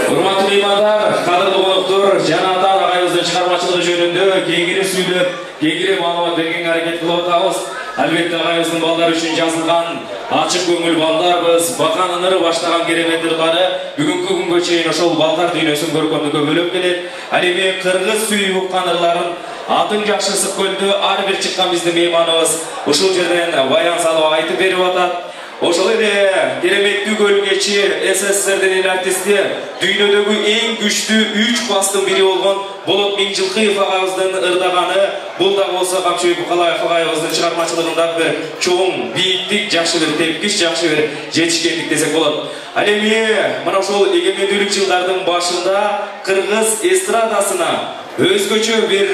Урматтуу меймандар, кадырлуу коноктор, жана ата агайыбыздын чыгармачылыгы жөнүндө кеңири сүйлөп, кеңири маалымат бергенге аракет кылып атабыз. Албетте агайыбыздын балдар үчүн жазылган ачык көңүл балдарбыз. Бакан ыныры баштаган керемет ырлары бүгүнкү күнгө чейин ошол балдар дүйнөсүн көркөмдүккө бөлөп келет. Ал эми кыргыз сүйүп уккан ырларын атын жакшы ысык көлдө ар бир чыккан биздин мейманыбыз ушул жерден баян салып айтып берип атат. Ошол эле кереметтүү көлгечи СССРдин эл артисти, дүйнөдөгү эң күчтүү 3 бастын бири болгон Болот Миңжилкыев агайыбыздын ырдаганы, бул да болсо Камчыбек Букалаев агайыбыздын чыгармачылыгындагы бир чоң бийиктик, жакшы бир тепкич, жакшы бир жетишкендик десек болот. Ал эми мына ошол эгемендүүлүк жылдардын башында кыргыз эстрадасына өзгөчө бир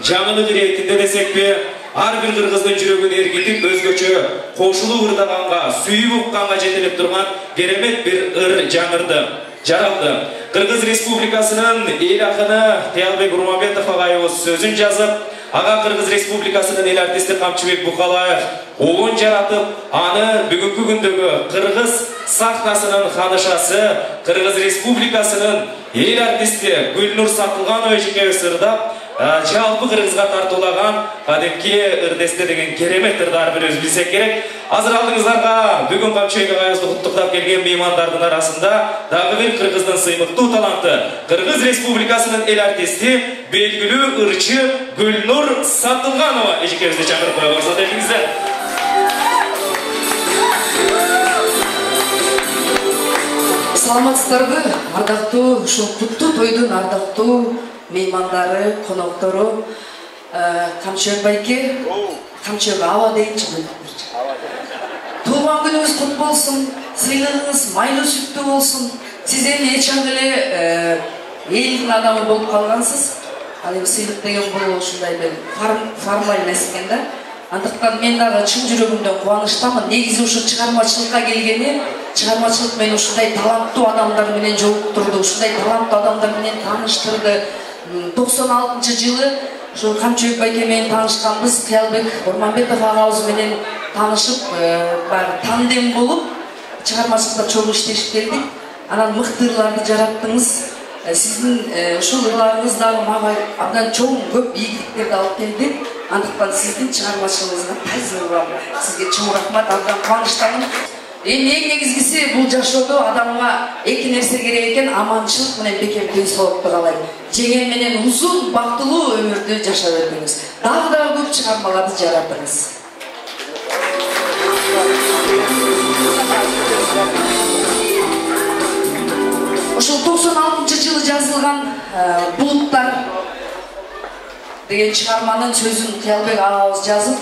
жаңылык иретинде десекпи, ар бир кыргыздын жүрөгүн эргитип, өзгөчө кошулуп ырдаганга, сүйүп укканга жетелеп турган керемет бир ыр жаңырды, жаралды. Кыргыз Республикасынын эл акыны Кыялбек Урманбетов агайыбыз сөзүн жазып, ага Кыргыз Республикасынын эл артисти Камчыбек Букалаев обун жаратып, аны бүгүнкү күндөгү кыргыз сахнасынын ханышасы, Кыргыз Республикасынын эл артисти Гүлнур Сатылганова эжекебиз ырдап, жалпы кыргызга тартуулаган кадимки ырдесте деген керемет ырдар бирөөбүз билсек керек. Азыр алдыңыздарга бүгүн Камчыбек агайыбызды куттуктап келген меймандардын арасында дагы бир кыргыздын сыймыктуу таланты, Кыргыз Республикасынын эл артисти, белгилүү ырчы Гүлнур Сатылганова эжекебизди чакырып коебуз. Этиңиздер. Саламатсыздарбы, ардактуу ушул куттуу тойдун ардактуу меймандары, коноктору, Камчыбек байке, Камчыбек аба дейинчи. Туулган күнүңүз кут болсун, сыйлыгыңыз майлуу сүттүү болсун. Сиз эми эчан эле элдин адамы болуп калгансыз. Ал эми сыйлык деген бул ушундай бир формаль нерсе экен да. Андыктан мен дагы чын жүрөгүмдөн кубанычтамын. Негизи ушу чыгармачылыкка келгени, чыгармачылык мени ушундай таланттуу адамдар менен жолуктурду, ушундай таланттуу адамдар менен тааныштырды. 96-жылы ушул Камчыбек байке менен таанышканбыз. Кыялбек Урманбетов агабыз менен таанышып, тандем болуп, чыгармачылыкта чогуу иштешип келдик. Анан мыкты ырларды жараттыңыз. Сиздин ушул ырларыңыз дагы мага абдан чоң көп ийгиликтерди алып келди. Андыктан сиздин чыгармачылыгыңызга таза урам. Сизге чоң рахмат, абдан кубанычтамын. Эң негизгиси бул жашоодо адамга эки нерсе керек экен: аманчылык менен бекем денсаулыкты каалайм. Жеңел менен узун, бактылуу өмүрдү жашап өтүңүз. Дагы көп чыгармаларды жаратыңыз. Ошол 96-жылы жазылган Булуттар деген чыгарманын сөзүн Кыялбек агабыз жазып,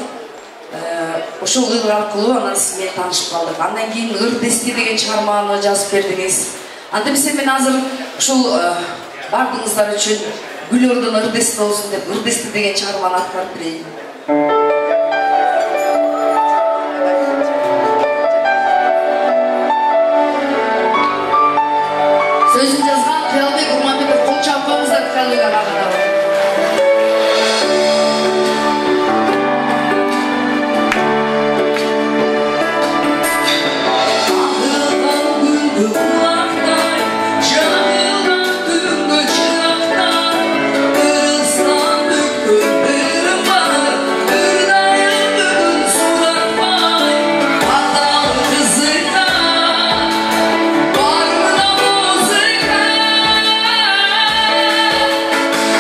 ошол ыр аркылуу анан сиз менен таанышып калдык. Андан кийин Ыр-дести деген чыгарманы жазып бердиңиз. Анда эмесе мен азыр ушул бардыгыңыздар үчүн Гүлөрдөн Ыр-дести болсун деп Ыр-дести деген чыгарманы аткарып берейин. Сөзүн жазган Кыялбек Урманбетов. Кол чапкыңыздар Кыялбек агага.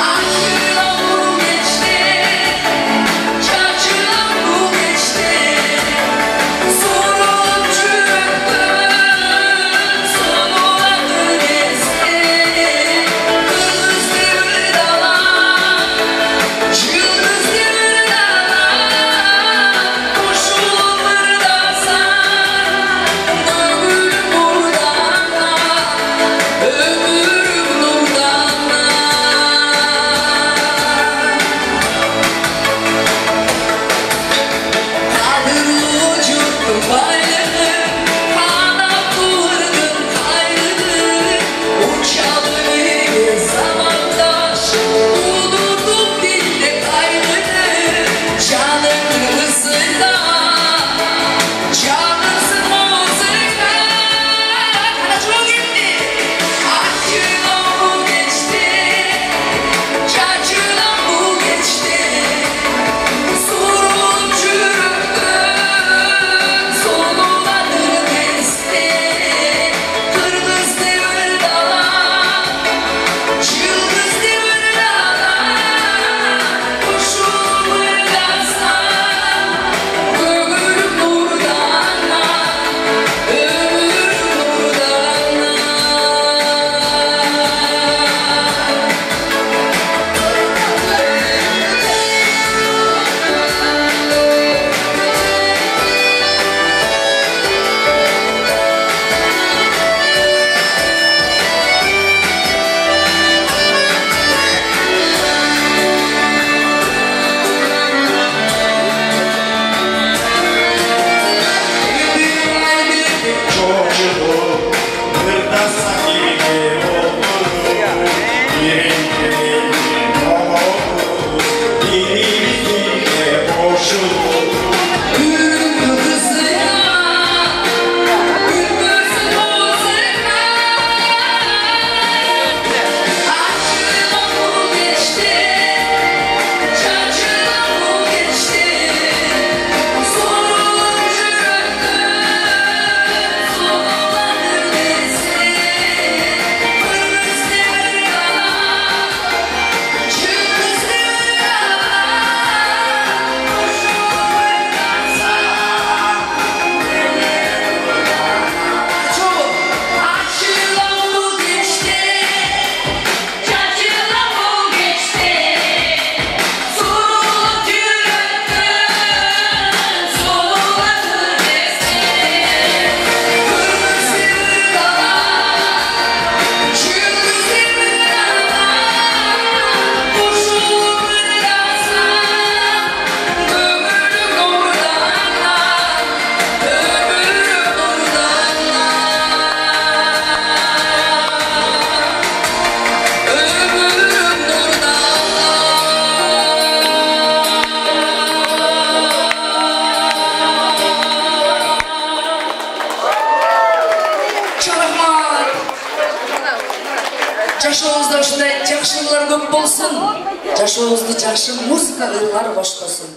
I чоң рахмат. Жашообузда ушундай жакшылар көп болсун. Жашообузду жакшы музыка ырлар коштосун.